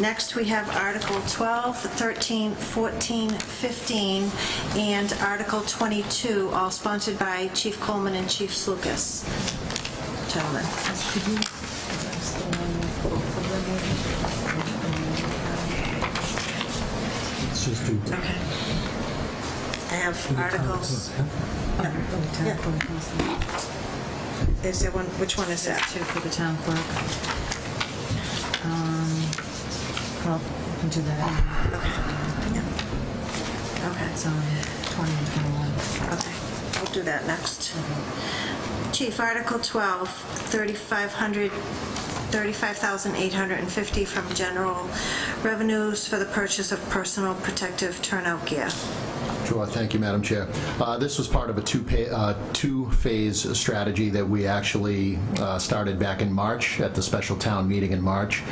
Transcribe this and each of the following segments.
Next, we have Article 12, 13, 14, 15, and Article 22, all sponsored by Chief Coleman and Chief Slucas. Gentlemen. Okay. I have articles. Yeah. Is there one? Which one is that? Two for the town clerk. Well, we can do that. Yeah. Okay. It's on 20 and 21. Okay. We'll do that next. Chief, Article 12, 35,850 from general revenues for the purchase of personal protective turnout gear. Sure. Thank you, Madam Chair. This was part of a two-phase strategy that we actually started back in March at the special town meeting in March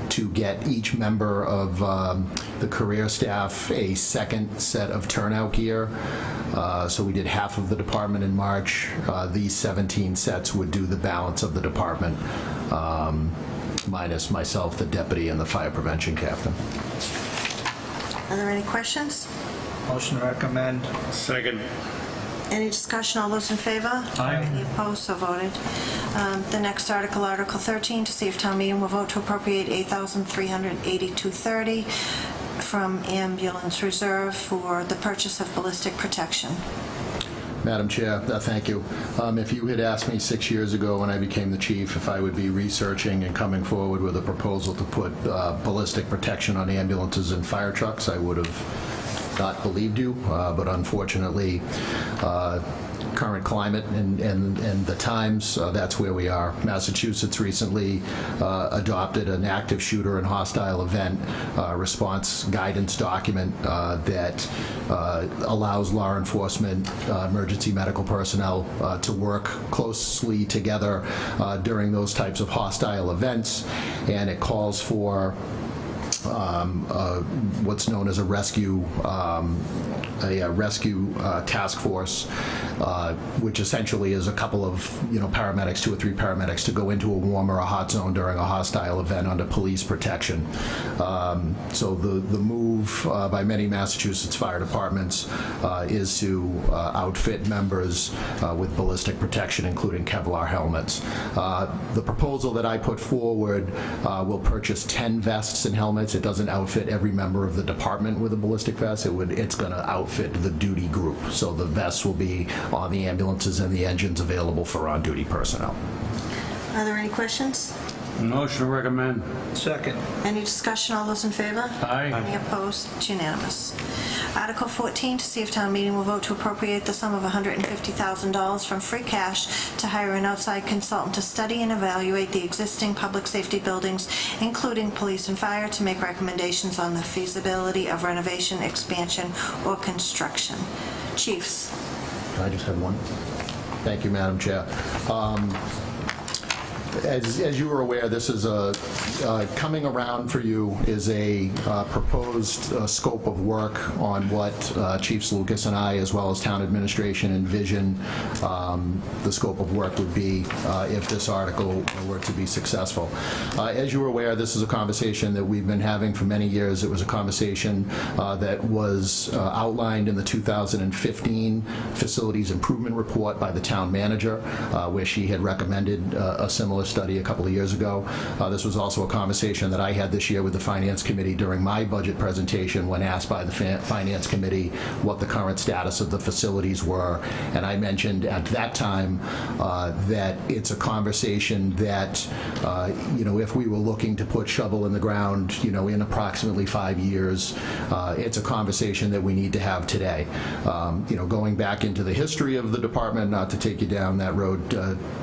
to get each member of the career staff a second set of turnout gear. So we did half of the department in March. These 17 sets would do the balance of the department, minus myself, the deputy, and the fire prevention captain. Are there any questions? Motion to recommend. Second. Any discussion? All those in favor? Aye. Any opposed? So voted. The next article, Article 13, to see if town meeting will vote to appropriate $8,382.30 from ambulance reserve for the purchase of ballistic protection. Madam Chair, thank you. If you had asked me 6 years ago when I became the chief if I would be researching and coming forward with a proposal to put ballistic protection on ambulances and fire trucks, I would have not believed you, but unfortunately, current climate and the times, that's where we are. Massachusetts recently adopted an active shooter and hostile event response guidance document that allows law enforcement, emergency medical personnel to work closely together during those types of hostile events, and it calls for what's known as a rescue task force, which essentially is a couple of paramedics, 2 or 3 paramedics, to go into a warm or a hot zone during a hostile event under police protection. So the move by many Massachusetts fire departments is to outfit members with ballistic protection, including Kevlar helmets. The proposal that I put forward will purchase 10 vests and helmets. It doesn't outfit every member of the department with a ballistic vest. It's going to outfit the duty group. So the vests will be on the ambulances and the engines available for on-duty personnel. Are there any questions? Motion to recommend. Second. Any discussion? All those in favor? Aye. Any opposed? It's unanimous. Article 14, to see if town meeting will vote to appropriate the sum of $150,000 from free cash to hire an outside consultant to study and evaluate the existing public safety buildings, including police and fire, to make recommendations on the feasibility of renovation, expansion, or construction. Chiefs. Can I just have one? Thank you, Madam Chair. As you are aware, this is coming around for you is a proposed scope of work on what Chief Slucas and I, as well as town administration, envision the scope of work would be if this article were to be successful. As you are aware, this is a conversation that we've been having for many years. It was a conversation that was outlined in the 2015 Facilities Improvement Report by the town manager, where she had recommended a similar study a couple of years ago. This was also a conversation that I had this year with the Finance Committee during my budget presentation when asked by the Finance Committee what the current status of the facilities were. And I mentioned at that time that it's a conversation that, if we were looking to put shovel in the ground, in approximately 5 years, it's a conversation that we need to have today. Going back into the history of the department, not to take you down that road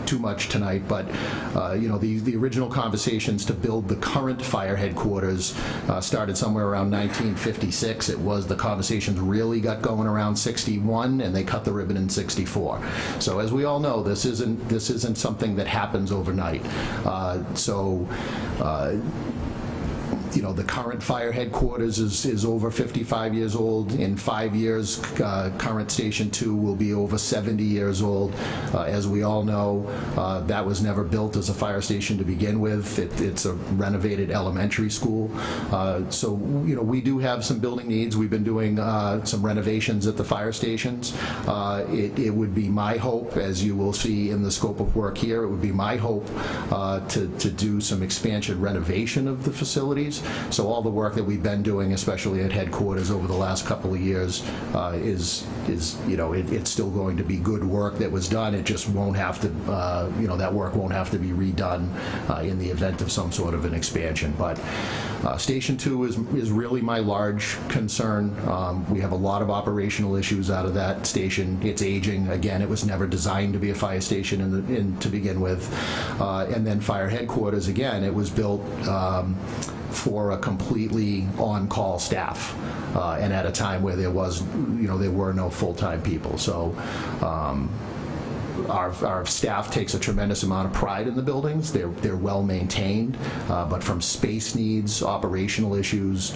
too much tonight, but the original conversations to build the current fire headquarters started somewhere around 1956. It was the conversations really got going around 61, and they cut the ribbon in 64. So as we all know, this isn't something that happens overnight. The current fire headquarters is over 55 years old. In 5 years, current Station 2 will be over 70 years old. As we all know, that was never built as a fire station to begin with. It's a renovated elementary school. So, we do have some building needs. We've been doing some renovations at the fire stations. It would be my hope, as you will see in the scope of work here, it would be my hope to do some expansion renovation of the facilities. So all the work that we've been doing, especially at headquarters over the last couple of years, it's still going to be good work that was done. It just won't have to, that work won't have to be redone in the event of some sort of an expansion. But Station 2 is really my large concern. We have a lot of operational issues out of that station. It's aging. Again, it was never designed to be a fire station to begin with. And then fire headquarters, again, it was built for a completely on-call staff, and at a time where there were no full-time people. So our staff takes a tremendous amount of pride in the buildings. They're well maintained, but from space needs, operational issues,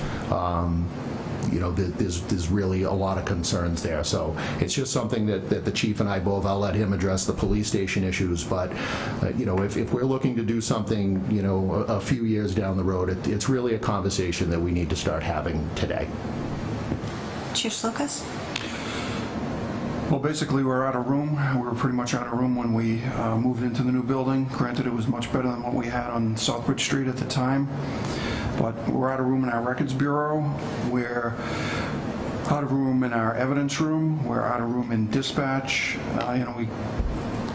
there's really a lot of concerns there. So it's just something that the chief and I both, I'll let him address the police station issues, but if we're looking to do something, a few years down the road, it's really a conversation that we need to start having today. Chief Lucas? Well, basically, we're out of room. We were pretty much out of room when we moved into the new building. Granted, it was much better than what we had on Southbridge Street at the time. But we're out of room in our records bureau. We're out of room in our evidence room. We're out of room in dispatch. We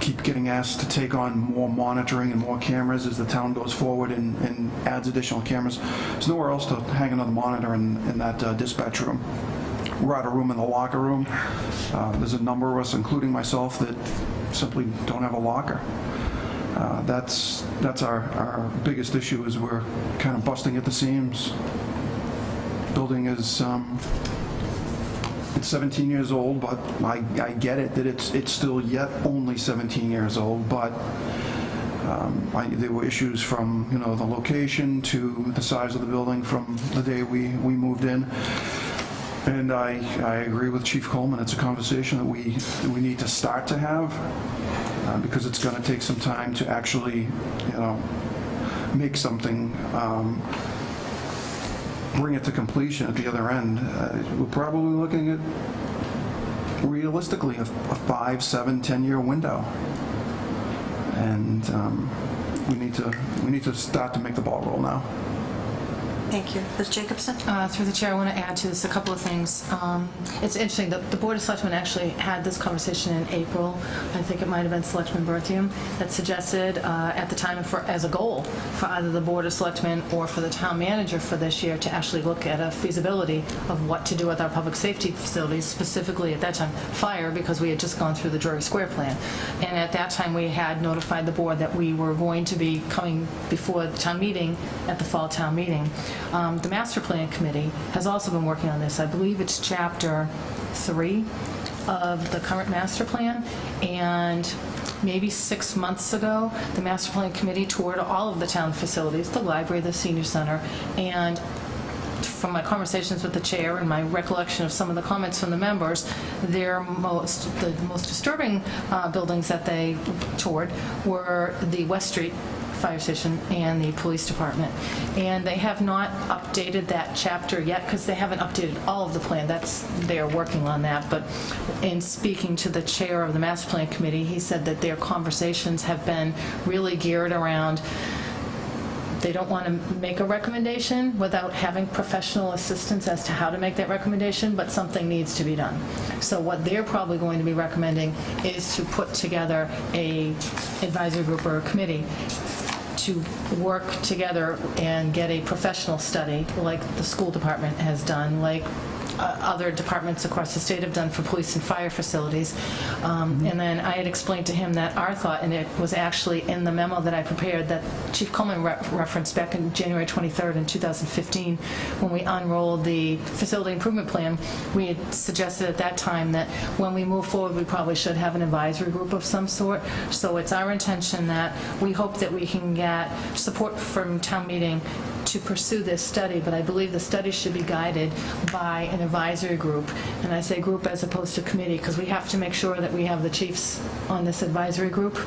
keep getting asked to take on more monitoring and more cameras as the town goes forward and adds additional cameras. There's nowhere else to hang another monitor in that dispatch room. We're out of room in the locker room. There's a number of us, including myself, that simply don't have a locker. That's our biggest issue, is we're kind of busting at the seams. Building is it's 17 years old, but I get it that it's still yet only 17 years old, but there were issues from the location to the size of the building from the day we moved in. And I agree with Chief Coleman. It's a conversation that we need to start to have, because it's going to take some time to actually, make something, bring it to completion at the other end. We're probably looking at, realistically, a 5, 7, 10-year window, and we need to start to make the ball roll now. Thank you. Ms. Jacobson? Through the chair, I want to add to this a couple of things. It's interesting that the Board of Selectmen actually had this conversation in April. I think it might have been Selectman Berthium that suggested at the time as a goal for either the Board of Selectmen or for the town manager for this year to actually look at a feasibility of what to do with our public safety facilities, specifically at that time fire, because we had just gone through the Drury Square plan. And at that time we had notified the board that we were going to be coming before the town meeting at the fall town meeting. The Master Plan Committee has also been working on this. I believe it's Chapter 3 of the current Master Plan, and maybe 6 months ago, the Master Plan Committee toured all of the town facilities, the library, the senior center, and from my conversations with the chair and my recollection of some of the comments from the members, the most disturbing buildings that they toured were the West Street Fire Station and the Police Department. And they have not updated that chapter yet because they haven't updated all of the plan. They're working on that. But in speaking to the chair of the Master Plan Committee, he said that their conversations have been really geared around, they don't want to make a recommendation without having professional assistance as to how to make that recommendation, but something needs to be done. So what they're probably going to be recommending is to put together a advisory group or a committee to work together and get a professional study like the school department has done, like other departments across the state have done for police and fire facilities. And then I had explained to him that our thought, and it was actually in the memo that I prepared that Chief Coleman referenced back in January 23rd in 2015 when we unrolled the facility improvement plan. We had suggested at that time that when we move forward, we probably should have an advisory group of some sort. So it's our intention that we hope that we can get support from town meeting to to pursue this study, but I believe the study should be guided by an advisory group. And I say group as opposed to committee, because we have to make sure that we have the chiefs on this advisory group,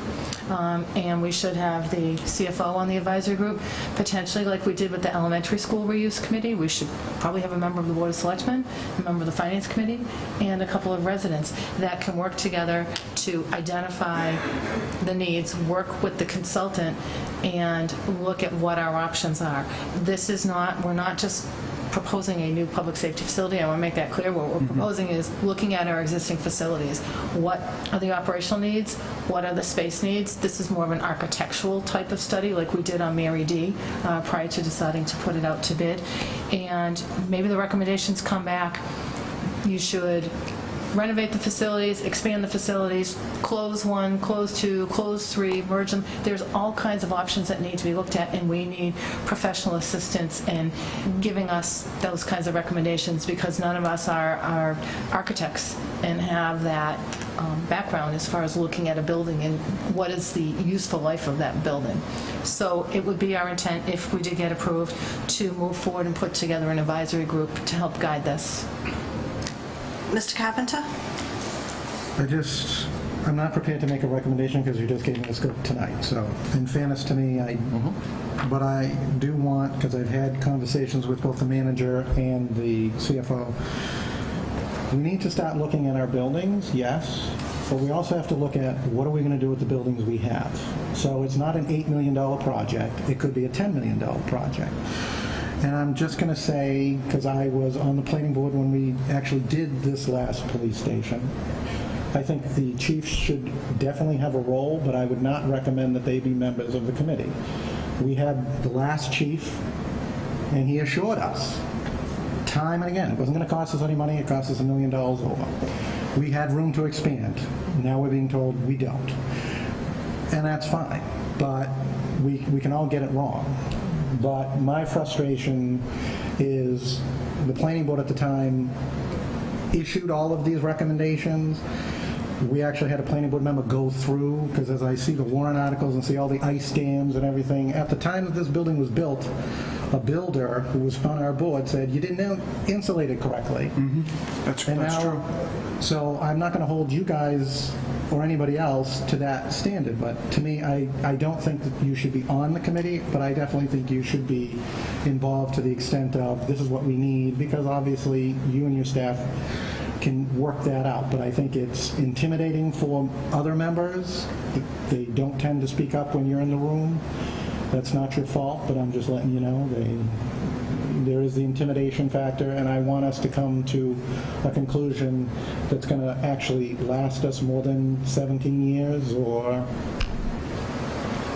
and we should have the CFO on the advisory group, potentially like we did with the elementary school reuse committee. We should probably have a member of the Board of Selectmen, a member of the Finance Committee, and a couple of residents that can work together to identify the needs, work with the consultant, and look at what our options are. This is not, we're not just proposing a new public safety facility. I want to make that clear. What we're proposing is looking at our existing facilities. What are the operational needs? What are the space needs? This is more of an architectural type of study like we did on Mary D. Prior to deciding to put it out to bid. And maybe the recommendations come back. You should renovate the facilities, expand the facilities, close one, close two, close three, merge them. There's all kinds of options that need to be looked at, and we need professional assistance in giving us those kinds of recommendations, because none of us are architects and have that background as far as looking at a building and what is the useful life of that building. So it would be our intent, if we did get approved, to move forward and put together an advisory group to help guide this. Mr. Carpenter? I'm not prepared to make a recommendation because you just gave me the scope tonight. So in fairness to me, but I do want, because I've had conversations with both the manager and the CFO, we need to start looking at our buildings, yes, but we also have to look at what are we going to do with the buildings we have. So it's not an $8 million project. It could be a $10 million project. And I'm just going to say, because I was on the planning board when we actually did this last police station, I think the chiefs should definitely have a role, but I would not recommend that they be members of the committee. We had the last chief, and he assured us, time and again, it wasn't going to cost us any money, it cost us $1 million over. We had room to expand. Now we're being told we don't. And that's fine, but we can all get it wrong. But my frustration is the planning board at the time issued all of these recommendations. We actually had a planning board member go through, because as I see the Warrant articles and see all the ice dams and everything, at the time that this building was built, a builder who was on our board said, you didn't insulate it correctly. That's true. So I'm not going to hold you guys or anybody else to that standard, but to me, I don't think that you should be on the committee, but I definitely think you should be involved to the extent of this is what we need, because obviously you and your staff can work that out, but I think it's intimidating for other members. They don't tend to speak up when you're in the room. That's not your fault, but I'm just letting you know there is the intimidation factor, and I want us to come to a conclusion that's going to actually last us more than 17 years, or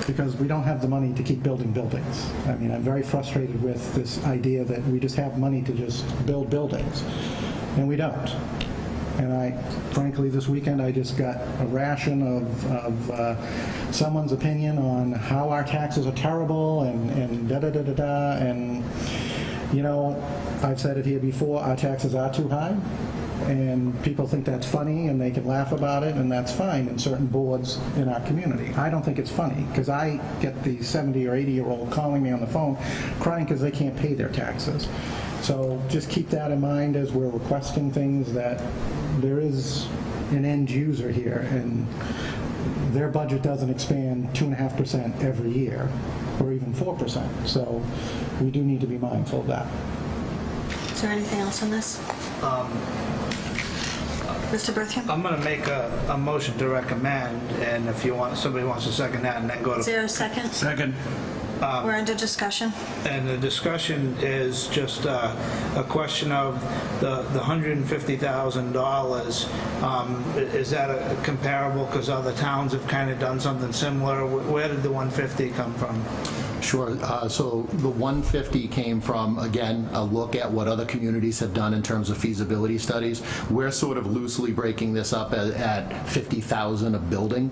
because we don't have the money to keep building buildings. I mean, I'm very frustrated with this idea that we just have money to just build buildings, and we don't. And frankly, this weekend I just got a ration of someone's opinion on how our taxes are terrible and da-da-da-da-da. And, you know, I've said it here before, our taxes are too high. And people think that's funny and they can laugh about it, and that's fine in certain boards in our community. I don't think it's funny, because I get the 70 or 80-year-old calling me on the phone crying because they can't pay their taxes. So just keep that in mind as we're requesting things, that there is an end user here, and their budget doesn't expand 2.5% every year, or even 4%. So we do need to be mindful of that. Is there anything else on this? Mr. Berthium? I'm going to make a motion to recommend, and if you want, somebody wants to second that, and then go to... Is there a second? Second. We're under discussion. And the discussion is just a question of the $150,000. Is that comparable? Because other towns have kind of done something similar. Where did the 150 come from? Sure. So the 150 came from, again, a look at what other communities have done in terms of feasibility studies. We're sort of loosely breaking this up at 50,000 a building.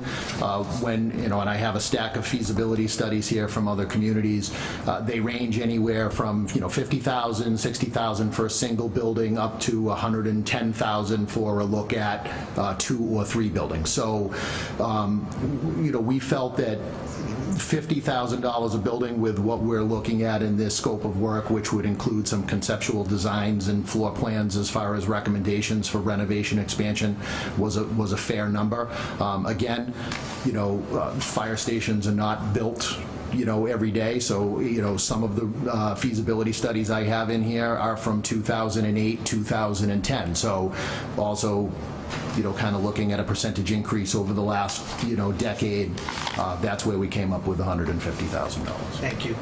When, you know, and I have a stack of feasibility studies here from other communities. They range anywhere from, you know, 50,000, 60,000 for a single building up to 110,000 for a look at 2 or 3 buildings. So, you know, we felt that $50,000 a building with what we're looking at in this scope of work, which would include some conceptual designs and floor plans as far as recommendations for renovation expansion, was a fair number. Again, you know, fire stations are not built, you know, every day. So, you know, some of the feasibility studies I have in here are from 2008, 2010. So also, you know, kind of looking at a percentage increase over the last, you know, decade, that's where we came up with $150,000. Thank you.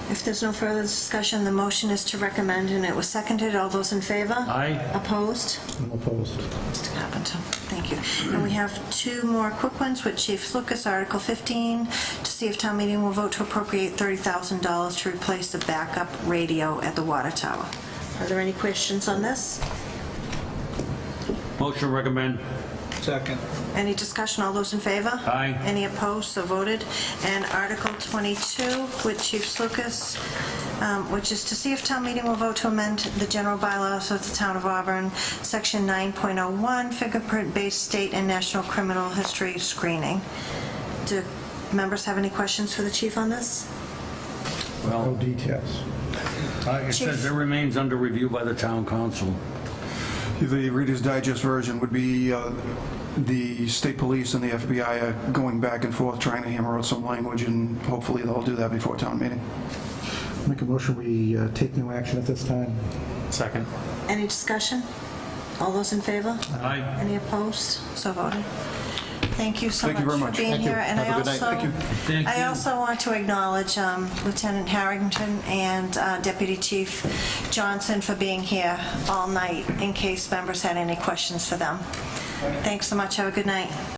If there's no further discussion, the motion is to recommend, and it was seconded. All those in favor? Aye. Opposed? I'm opposed. Mr. Carpenter, thank you. And we have two more quick ones with Chief Lucas. Article 15, to see if town meeting will vote to appropriate $30,000 to replace the backup radio at the water tower. Are there any questions on this? Motion to recommend. Second. Any discussion? All those in favor? Aye. Any opposed? So voted. And Article 22 with Chief Lucas, which is to see if town meeting will vote to amend the general bylaws of the town of Auburn, section 9.01, fingerprint-based state and national criminal history screening. Do members have any questions for the chief on this? No Well, details. it says it remains under review by the town council. The Reader's Digest version would be the state police and the FBI are going back and forth trying to hammer out some language, and hopefully they'll do that before town meeting. Make a motion, we take no action at this time. Second. Any discussion? All those in favor? Aye. Any opposed? So voted. Thank you so Thank you very much much. for being Thank you. here. And Have a good night. Thank you. Thank I you. also want to acknowledge Lieutenant Harrington and Deputy Chief Johnson for being here all night in case members had any questions for them. Thanks so much. Have a good night.